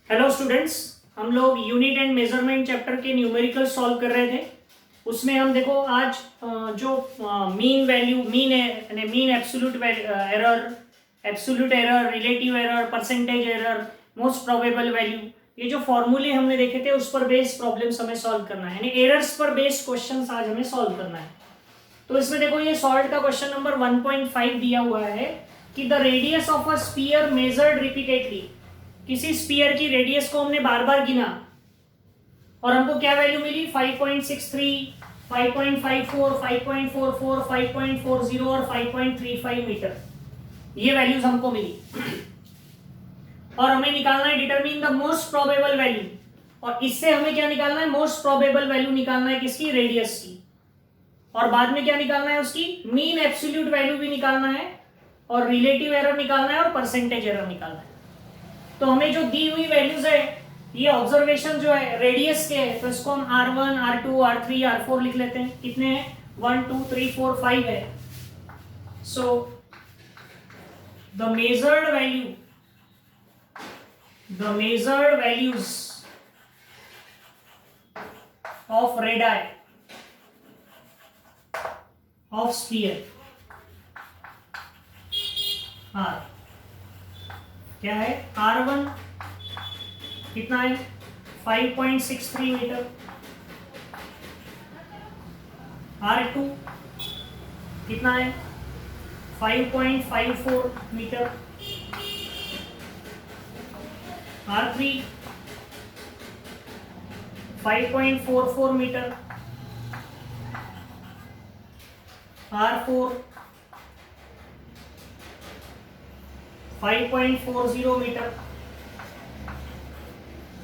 Hello students, हम लोग unit and measurement chapter के न्यूमेरिकल सॉल्व कर रहे थे। उसमें हम देखो आज जो mean value, mean absolute error, relative error, percentage error, most probable value, ये जो फॉर्मूले हमने देखे थे उस पर बेस्ड प्रॉब्लम्स हमें सॉल्व करना है, यानी एरर्स पर बेस्ड क्वेश्चंस आज हमें सॉल्व करना है। तो इसमें देखो ये सॉल्व का क्वेश्चन नंबर 1.5 दिया हुआ है कि the radius of a sphere measured repeatedly, किसी स्फीयर की रेडियस को हमने बार बार गिना और हमको क्या वैल्यू मिली 5.63, 5.54, 5.44, 5.40 और 5.35 मीटर, ये वैल्यूज हमको मिली। और हमें निकालना है determine the most probable value, और इससे हमें क्या निकालना है, मोस्ट प्रोबेबल वैल्यू निकालना है किसकी, रेडियस की। और बाद में क्या निकालना है, उसकी मीन एब्सोल्यूट वैल्यू भी निकालना है, और रिलेटिव एरर निकालना है, और परसेंटेज एरर निकालना है। तो हमें जो दी हुई वैल्यूज है, ये ऑब्जर्वेशन जो है रेडियस के है, तो इसको हम R1, R2, R3, R4 लिख लेते हैं। कितने हैं, 1 2 3 4 5 है। So the measured values of radii of sphere are क्या है, R1 कितना है 5.63 मीटर, R2 कितना है 5.54 metre, R3 5.44 metre, R4 5.40 metre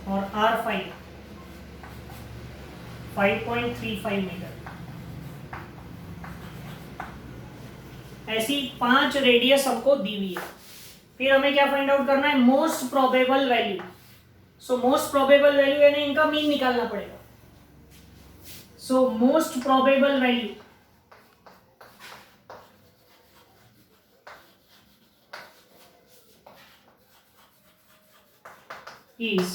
और R5 5.35 मीटर। ऐसी 5 रेडियस हमको दी हुई है। फिर हमें क्या फाइंड आउट करना है, most probable value. So most probable value यानी इनका मीन निकालना पड़ेगा। So most probable value is,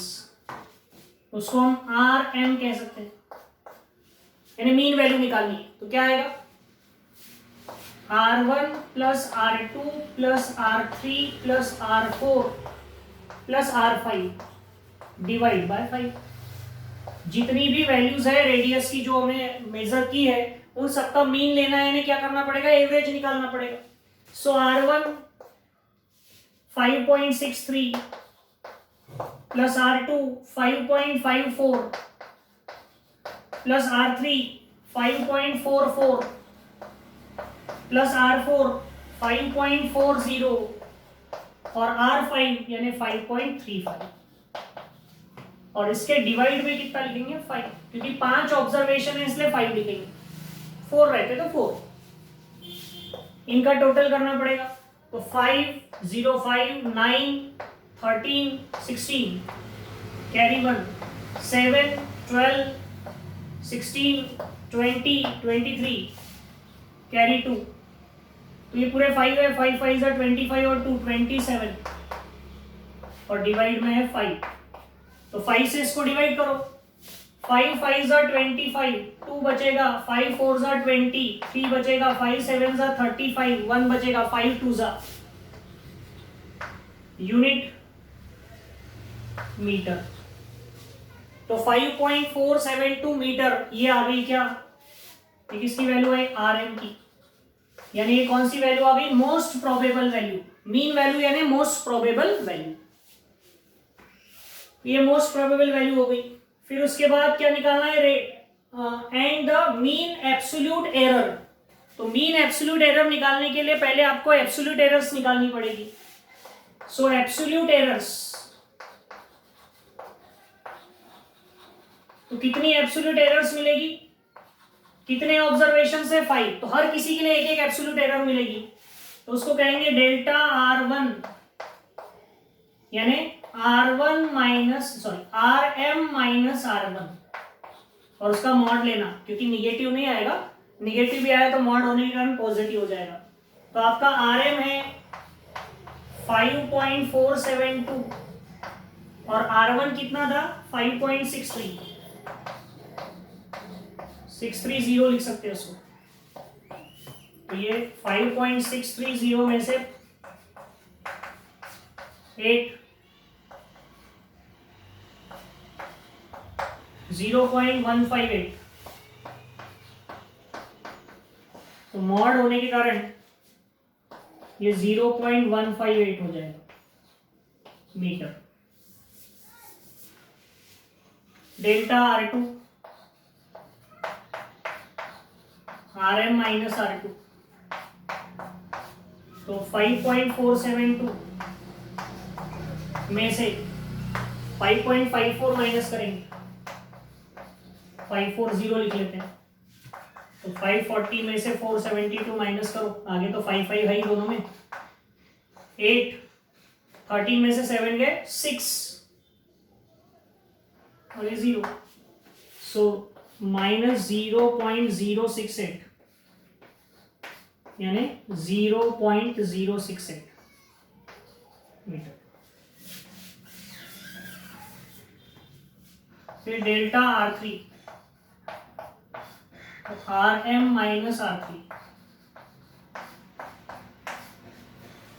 उसको हम आर एम कह सकते हैं, यानी मीन वैल्यू निकालनी है। तो क्या आएगा, R1 plus R2 plus R3 plus R4 plus R5 divide by 5। जितनी भी वैल्यूज है रेडियस की जो हमें मेजर की है, उन सबका मीन लेना है, यानी क्या करना पड़ेगा, एवरेज निकालना पड़ेगा। सो R1 5.63 plus R2 5.54 plus R3 5.44 plus R4 5.40 और R5 यानी 5.35, और इसके डिवाइड में कितना लिखेंगे 5, क्योंकि 5 ऑब्जर्वेशन है इसलिए 5 लिखेंगे, 4 रहते तो 4। इनका टोटल करना पड़ेगा। तो 5 0 5 9 13 16 कैरी 1 7 12 16 20 23 कैरी 2। तो ये पूरे 5 है, 5 5 25 और 2 27, और डिवाइड में है 5। तो 5 से इसको डिवाइड करो, 5 5 25, 2 बचेगा, 5 4 20, 3 बचेगा, 5 7 35, 1 बचेगा, 5 2 यूनिट मीटर। तो 5.472 मीटर ये आ गई क्या, ये किसकी वैल्यू है, आरएम की, यानी ये कौन सी वैल्यू आ गई, most probable value, mean value यानी मोस्ट प्रोबेबल वैल्यू। ये मोस्ट प्रोबेबल वैल्यू हो गई। फिर उसके बाद क्या निकालना है, and the mean absolute error. तो मीन एब्सोल्यूट एरर निकालने के लिए पहले आपको एब्सोल्यूट एरर्स निकालनी पड़ेगी। सो एब्सोल्यूट एरर्स, तो कितनी एब्सोल्यूट एरर्स मिलेगी, कितने ऑब्जर्वेशन से 5, तो हर किसी के लिए एक एक एब्सोल्यूट एरर मिलेगी। तो उसको कहेंगे डेल्टा R1, यानी R1 minus RM minus R1, और उसका मॉड लेना, क्योंकि निगेटिव नहीं आएगा, निगेटिव भी आया तो मॉड होने के कारण पॉजिटिव हो जाएगा। तो आपका RM है 5.472 और R1 कितना था 5.63, 630 लिख सकते हैं उसको। तो ये 5.630 में से 8 0.158, तो मॉड होने के कारण ये 0.158 हो जाएगा metre. Delta R2 RM minus R2, तो 5.472 में से 5.54 माइनस करेंगे, 540 लिख लेते हैं। तो 540 में से 472 माइनस करो, आगे तो 55 है ही दोनों में। 8 13 में से 7 गए 6 और ये 0, सो माइनस 0.068 यानी 0.068 मीटर। फिर डेल्टा R3 तो RM माइनस R3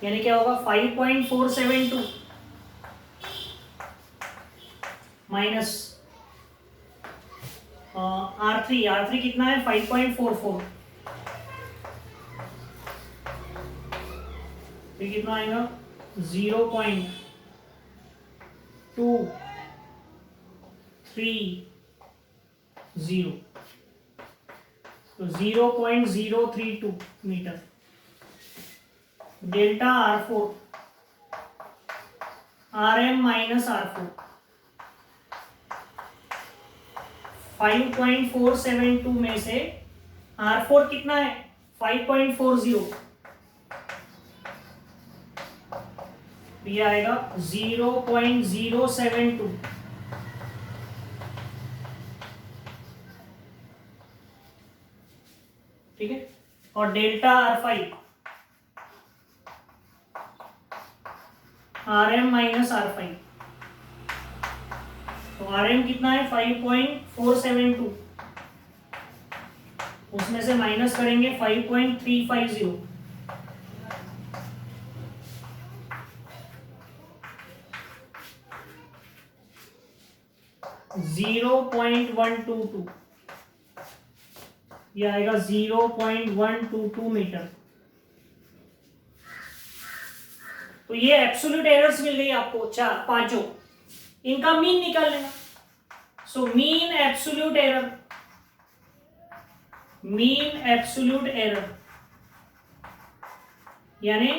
यानी क्या होगा 5.472 माइनस R3 कितना है 5.44, ये कितना आएगा 0.230, तो 0.032 metre. Delta R4 RM minus R4 5.472 में से R4 कितना है 5.40, ये आएगा 0.072, ठीक है। और delta R5 RM minus R5, तो RM कितना है 5.472, उसमें से माइनस करेंगे 5.350, (0.122) ये आएगा 0.122 मीटर। तो ये एब्सोल्यूट एरर्स मिल गई आपको पांचों, इनका मीन निकाल लेना। सो मीन एब्सोल्यूट एरर यानी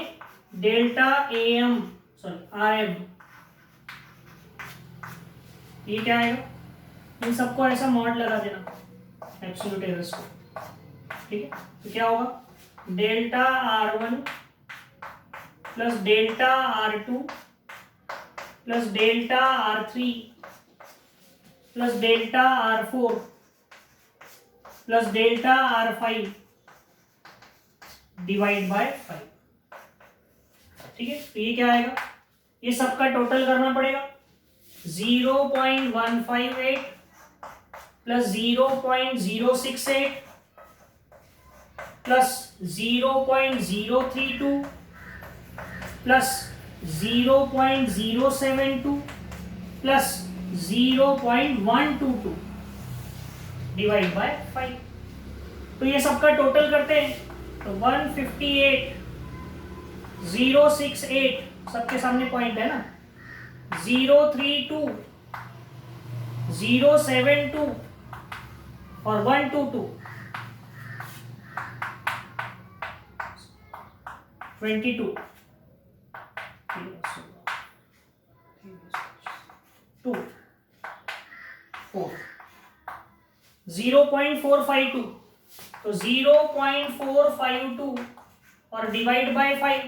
डेल्टा AM RM, ये क्या आएगा, इन सबको ऐसा मॉड लगा देना एब्सोल्यूट एरर्स को, ठीक है। तो क्या होगा delta R1 plus delta R2 plus delta R3 plus delta R4 plus delta R5 divide by 5, ठीक है। तो ये क्या आएगा, ये सबका टोटल करना पड़ेगा 0.158 plus 0.068 plus 0.032 plus 0.072 plus 0.122 divide by 5। तो ये सबका टोटल करते हैं तो 158,068, सबके सामने पॉइंट है ना, 032, 072 और 122, 22, 2, 4, 0.452, तो 0.452 और डिवाइड बाय 5,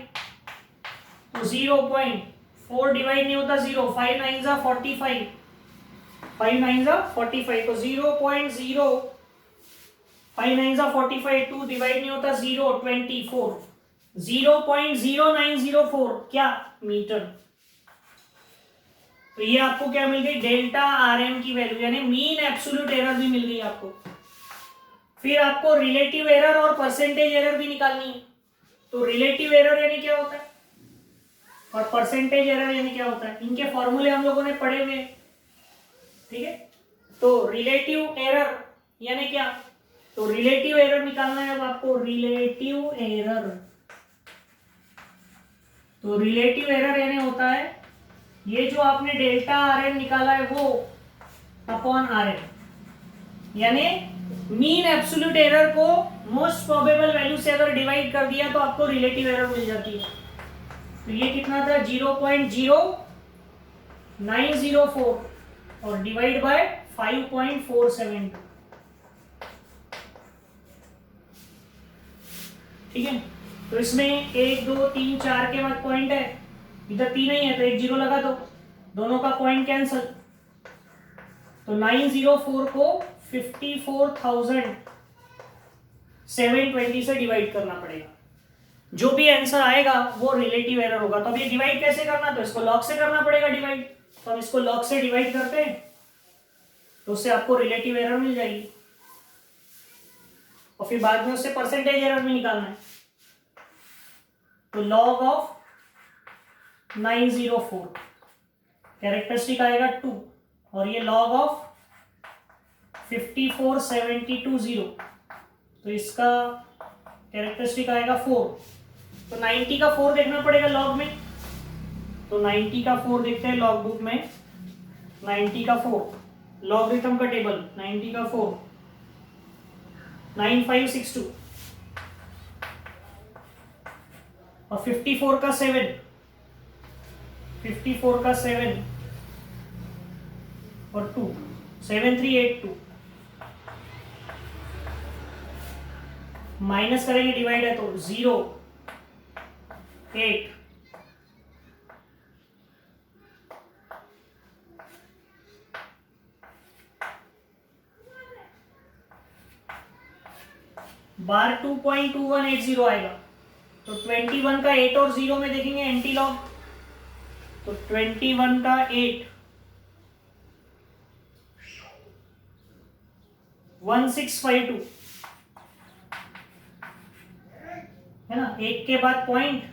तो 0.4 डिवाइड नहीं होता 0, 5 9 जा 45, 5 9 जा 45, तो 0.0, 5 9 जा 45, 2 डिवाइड नहीं होता 0, 24, 0.0904 क्या मीटर। तो ये आपको क्या मिल गई, डेल्टा RM की वैल्यू, यानी मीन एब्सोल्यूट एरर भी मिल गई आपको। फिर आपको रिलेटिव एरर और परसेंटेज एरर भी निकालनी है। तो रिलेटिव एरर यानी क्या होता है और परसेंटेज एरर यानी क्या होता है, इनके फॉर्मूले हम लोगों ने पढ़े हुए, ठीक है। तो रिलेटिव एरर यानी क्या, तो रिलेटिव एरर निकालना है अब आपको, रिलेटिव एरर। तो रिलेटिव एरर यानी होता है ये जो आपने डेल्टा RM निकाला है वो अपॉन RM, यानी मीन एब्सोल्यूट एरर को मोस्ट प्रोबेबल वैल्यू से अगर डिवाइड कर दिया तो आपको रिलेटिव एरर मिल जाती है। तो ये कितना था, 0.0904 और डिवाइड बाय 5.472, ठीक है। तो इसमें 1 2 3 4 के बाद पॉइंट है, इधर 3 ही है तो एक 0 लगा दो, दोनों का पॉइंट कैंसल। तो 904 को 54,720 से डिवाइड करना पड़ेगा, जो भी आंसर आएगा वो रिलेटिव एरर होगा। तो अब ये डिवाइड कैसे करना, तो इसको लॉग से करना पड़ेगा डिवाइड। तो हम इसको लॉग से डिवाइड करते हैं तो उससे आपको रिलेटिव एरर मिल जाएगी, और फिर बाद में उससे परसेंटेज एरर भी निकालना है। तो लॉग ऑफ 904 कैरेक्टरिस्टिक आएगा 2, और ये लॉग ऑफ 54,720 तो इसका कैरेक्टरिस्टिक आएगा 4। तो 90 का 4 देखना पड़ेगा लॉग में, तो 90 का 4 देखते हैं लॉग बुक में। 90 का 4 लॉगरिथम का टेबल, 90 का 4 9562, और 54 का 7, 54 का 7 और 2 7382, माइनस करेंगे डिवाइड है तो 0 8 बार 2.2180 आएगा। तो 21 का 8 और 0 में देखेंगे एंटी लॉग, तो 21 का 8 1652 है ना, 1 के बाद पॉइंट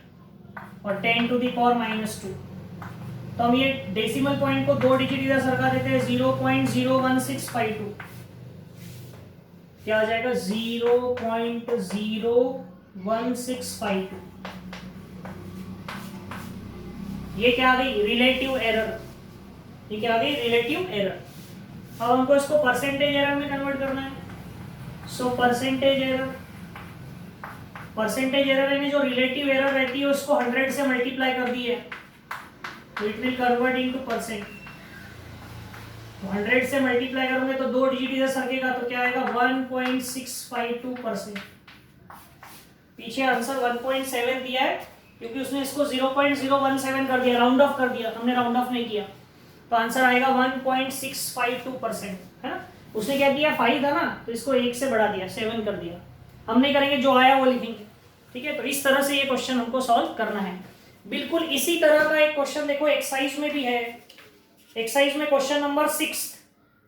और 10 टू द पावर -2। तो हम ये डेसिमल पॉइंट को 2 डिजिट इधर सरका देते हैं, 0.01652 क्या आ जाएगा, 0.01652। ये क्या आ गई, रिलेटिव एरर। ये क्या आ गई, रिलेटिव एरर। अब हमको इसको परसेंटेज एरर में कन्वर्ट करना है। सो परसेंटेज एरर यानी जो रिलेटिव एरर रहती है उसको 100 से मल्टीप्लाई कर दी है, तो it will convert into percent. 100 से मल्टीप्लाई करोगे तो 2 डिजिट इधर सरकेगा, तो क्या आएगा 1.652%। पीछे आंसर 1.7 दिया है क्योंकि उसने इसको 0.017 कर दिया, राउंड ऑफ कर दिया, हमने राउंड ऑफ नहीं किया। तो आंसर आएगा 1.652%, है ना। उसने क्या किया, 5 था ना तो इसको 1 से बढ़ा दिया, 7 कर दिया। हम नहीं करेंगे, जो आया वो लिखेंगे, ठीक है। तो इस तरह से ये क्वेश्चन हमको सॉल्व करना है। बिल्कुल इसी तरह का एक क्वेश्चन देखो एक्सरसाइज में भी है। एक्सरसाइज में क्वेश्चन नंबर 6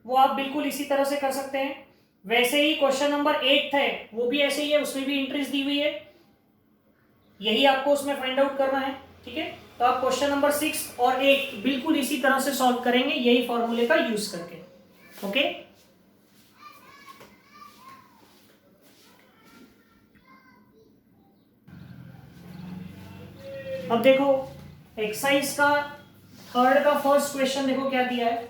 वो आप बिल्कुल इसी तरह से कर सकते हैं। वैसे ही क्वेश्चन नंबर 8 है वो भी ऐसे ही है, उसमें भी इंटरेस्ट दी हुई है, यही आपको उसमें फाइंड आउट करना है, ठीक है। तो आप क्वेश्चन नंबर 6 और 8 बिल्कुल इसी तरह से सॉल्व करेंगे, यही फॉर्मूले का यूज करके, ओके। अब देखो एक्सरसाइज का 3rd का फर्स्ट क्वेश्चन देखो क्या दिया है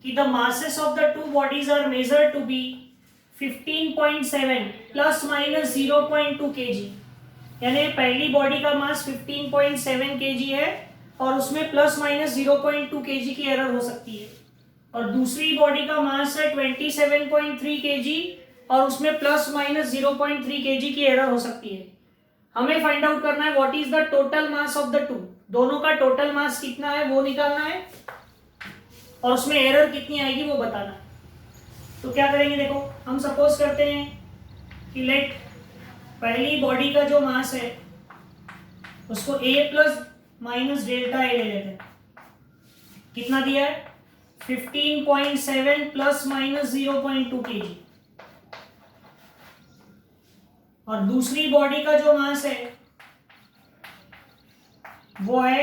कि the masses of the two bodies are measured to be 15.7 plus minus 0.2 kg। यानी पहली बॉडी का मास 15.7 kg है और उसमें प्लस माइनस 0.2 kg की एरर हो सकती है, और दूसरी बॉडी का मास है 27.3 kg और उसमें प्लस माइनस 0.3 kg की एरर हो सकती है। हमें फाइंड आउट करना है what is the total mass of the to, दोनों का टोटल मास कितना है वो निकालना है, और उसमें एरर कितनी आएगी वो बताना है। तो क्या करेंगे, देखो हम सपोज करते हैं कि लेट पहली बॉडी का जो मास है उसको a प्लस माइनस डेल्टा ए ले लेते हैं। कितना दिया है 15.7 प्लस माइनस 0.2 kg। और दूसरी बॉडी का जो मास है वो है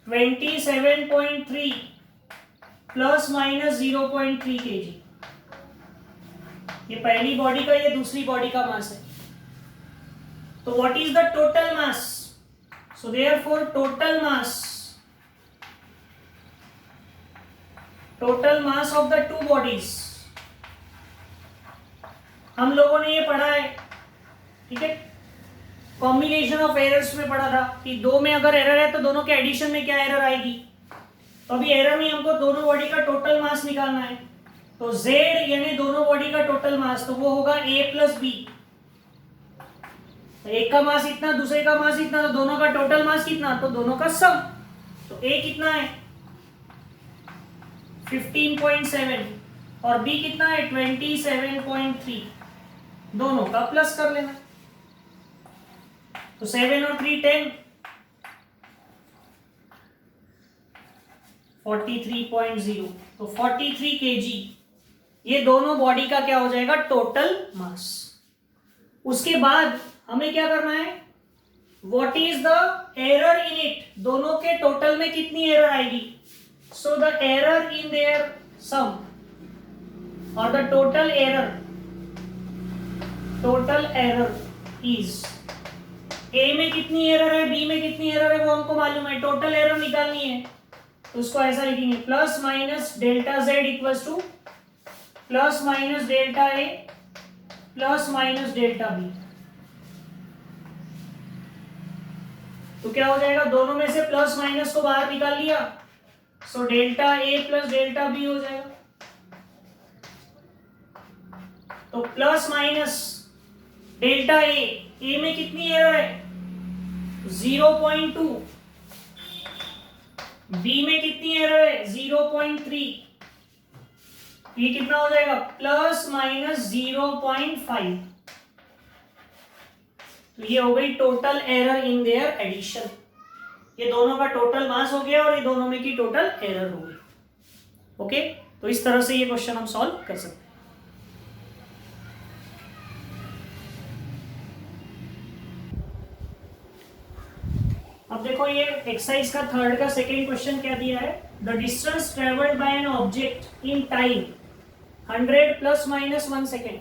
27.3 प्लस माइनस 0.3 kg। ये पहली बॉडी का, ये दूसरी बॉडी का मास है। तो what is the total mass? So therefore total mass of the two bodies, हम लोगों ने ये पढ़ा है, ठीक है, कॉम्बिनेशन ऑफ एरर्स में पढ़ा था कि दो में अगर एरर है तो दोनों के एडिशन में क्या एरर आएगी। तो अभी एरर में हमको दोनों बॉडी का टोटल मास निकालना है। तो Z यानी दोनों बॉडी का टोटल मास, तो वो होगा A प्लस बी। एक का मास इतना, दूसरे का मास इतना, तो दोनों का टोटल मास कितना, तो दोनों का सम। तो A कितना है 15.7 और B कितना है 27.3, दोनों का प्लस कर लेना। तो 7 और 3 10, 43.0, तो 43 kg ये दोनों बॉडी का क्या हो जाएगा टोटल मास। उसके बाद हमें क्या करना है, what is the error in it, दोनों के टोटल में कितनी एरर आएगी। So the error in their sum और the total error is, A में कितनी एरर है, बी में कितनी एरर है वो हमको मालूम है, टोटल एरर निकालनी है। तो उसको ऐसा लिखेंगे plus minus delta Z equals to plus minus delta A plus minus delta B. तो क्या हो जाएगा, दोनों में से प्लस माइनस को बाहर निकाल लिया, so delta A plus delta B हो जाएगा। तो प्लस माइनस डेल्टा ए में कितनी एरर है 0.2, बी में कितनी एरर है 0.3, ये कितना हो जाएगा प्लस माइनस 0.5। तो ये हो गई total error in their addition. ये दोनों का टोटल मास हो गया और ये दोनों में की टोटल एरर हो गई। ओके, तो इस तरह से ये क्वेश्चन हम सॉल्व कर सकते हैं। अब देखो ये एक्सरसाइज का थर्ड का सेकेंड क्वेश्चन क्या दिया है, the distance travelled by an object in time 100 plus minus 1 second.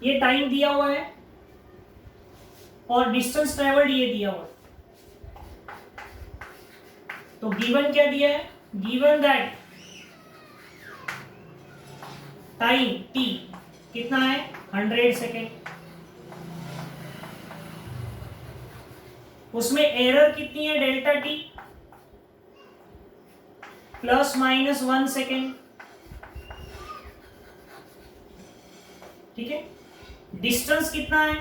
ये टाइम दिया हुआ है और डिस्टेंस ट्रेवल्ड ये दिया हुआ है। तो गिवन क्या दिया है, गिवन दैट टाइम t कितना है 100 सेकेंड, उसमें एरर कितनी है delta T plus minus 1 second, ठीक है। डिस्टेंस कितना है,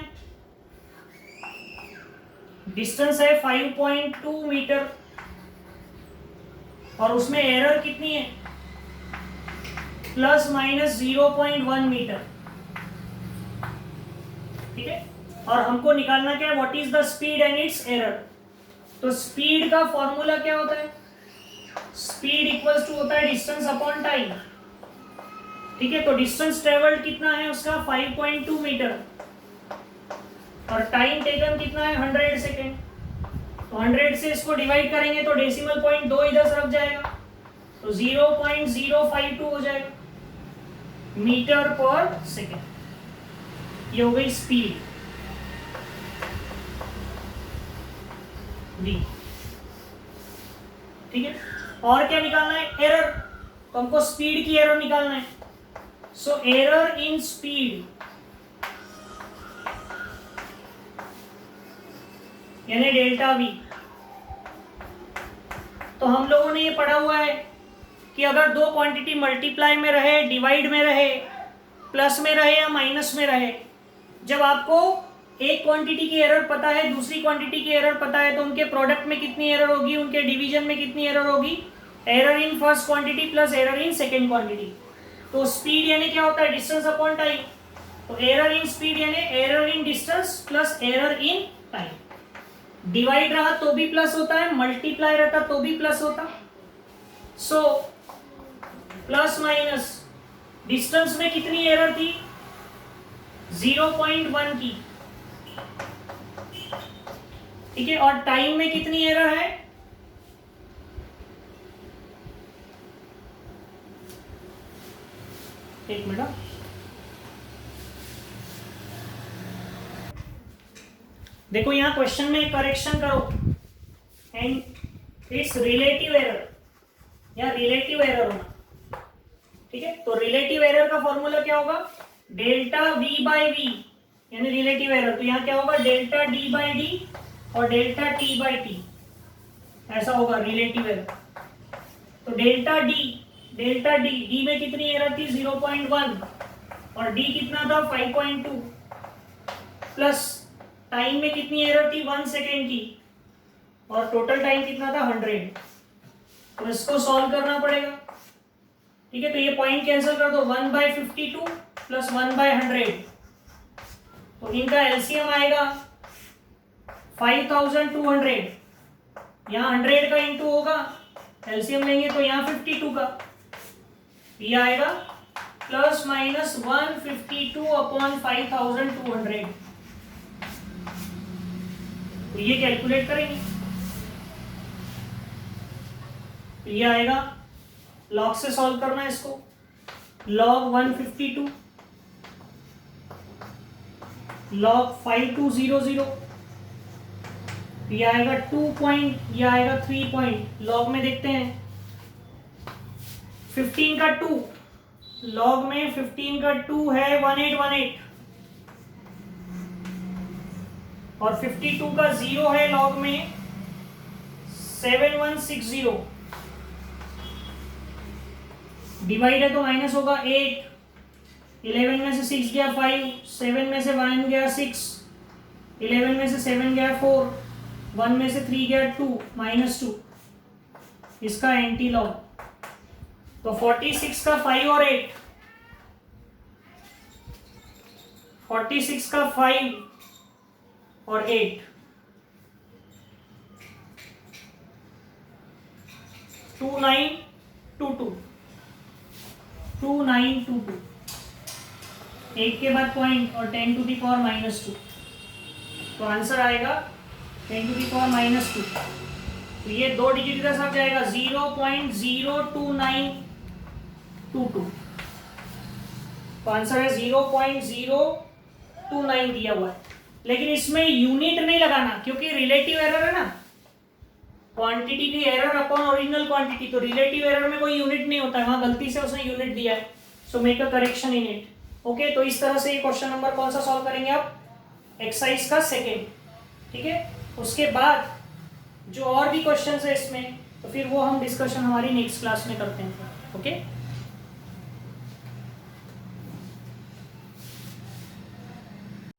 डिस्टेंस है 5.2 मीटर और उसमें एरर कितनी है प्लस माइनस 0.1 मीटर, ठीक है। और हमको निकालना क्या है, what is the speed and it's error. तो स्पीड का फॉर्मूला क्या होता है, स्पीड इक्वल्स टू होता है डिस्टेंस अपॉन टाइम, ठीक है। तो डिस्टेंस ट्रेवल्ड कितना है उसका 5.2 मीटर और टाइम टेकन कितना है 100 सेकेंड। तो 100 से इसको डिवाइड करेंगे तो डेसिमल पॉइंट 2 इधर से रख जाएगा, तो 0.052 हो जाएगा मीटर पर सेकेंड। ये हो गई स्पीड डी, ठीक है। और क्या निकालना है, एरर। तो हमको स्पीड की एरर निकालना है। सो एरर इन स्पीड यानी डेल्टा वी। तो हम लोगों ने ये पढ़ा हुआ है कि अगर दो क्वांटिटी मल्टीप्लाई में रहे, डिवाइड में रहे, प्लस में रहे या माइनस में रहे, जब आपको एक क्वांटिटी की एरर पता है, दूसरी क्वांटिटी की एरर पता है, तो उनके प्रोडक्ट में कितनी एरर होगी, उनके डिवीजन में कितनी एरर होगी, error in first quantity plus error in second quantity. तो स्पीड यानी क्या होता है, डिस्टेंस अपॉन टाइम। तो एरर इन स्पीड यानी error in distance plus error in time. Divide रहा तो भी प्लस होता है, मल्टीप्लाई रहता तो भी प्लस होता। सो प्लस माइनस डिस्टेंस में कितनी एरर थी, 0.1 की, ठीक है, और टाइम में कितनी एरर है, एक मिनट, देखो यहां क्वेश्चन में करेक्शन करो, एंड इट्स रिलेटिव एरर या रिलेटिव एरर होना, ठीक है। तो रिलेटिव एरर का फॉर्मूला क्या होगा, डेल्टा वी बाई वी, यानी रिलेटिव एरर, तो यहां क्या होगा, डेल्टा डी बाई डी और डेल्टा टी बाई टी, ऐसा होगा रिलेटिव एरर। तो डेल्टा डी में कितनी एरर थी, 0.1, और डी कितना था, 5.2, प्लस टाइम में कितनी एरर थी, 1 सेकेंड की, और टोटल टाइम कितना था, 100। तो इसको सॉल्व करना पड़ेगा, ठीक है। तो ये पॉइंट कैंसिल कर दो, 1/52 प्लस 1/100, तो इनका एलसीएम आएगा 5200, यहाँ 100 का इंटू होगा, एलसीएम लेंगे तो यहाँ 52 का, ये आएगा प्लस माइनस 152 अपॉन 5200, तो ये कैलकुलेट करेंगे, तो ये आएगा, लॉग से सॉल्व करना है इसको, लॉग 152 लॉग 5200, ये आएगा 2 पॉइंट, ये आएगा 3 पॉइंट, लॉग में देखते हैं 15 का 2, लॉग में 15 का 2 है 1818, और 52 का 0 है लॉग में 7160, डिवाइड है तो माइनस होगा 8, 11 में से 6 गया 5, 7 में से 1 गया 6, 11 में से 7 गया 4, 1 में से 3 गया 2, -2, इसका एंटी लॉग, तो 46 का 5 और 8, 46 का 5 और 8, 2922, 2922, 8 के बाद पॉइंट और 10 टू दी पावर -2, तो आंसर आएगा 10 टू दी पावर -2, तो ये 2 डिजिट का सब जाएगा 0.02922, तो आंसर है 0.029 दिया हुआ है, लेकिन इसमें यूनिट नहीं लगाना क्योंकि रिलेटिव एरर है ना, क्वांटिटी की एरर अपॉन ओरिजिनल क्वांटिटी, तो रिलेटिव एरर में कोई यूनिट नहीं होता है, वहां गलती से उसने यूनिट दिया है, so make a correction in it, okay. तो इस तरह से ये क्वेश्चन नंबर कौन सा सॉल्व करेंगे आप, एक्सरसाइज का सेकेंड, ठीक है। उसके बाद जो और भी क्वेश्चन है इसमें, तो फिर वो हम डिस्कशन हमारी नेक्स्ट क्लास में करते हैं, ओके।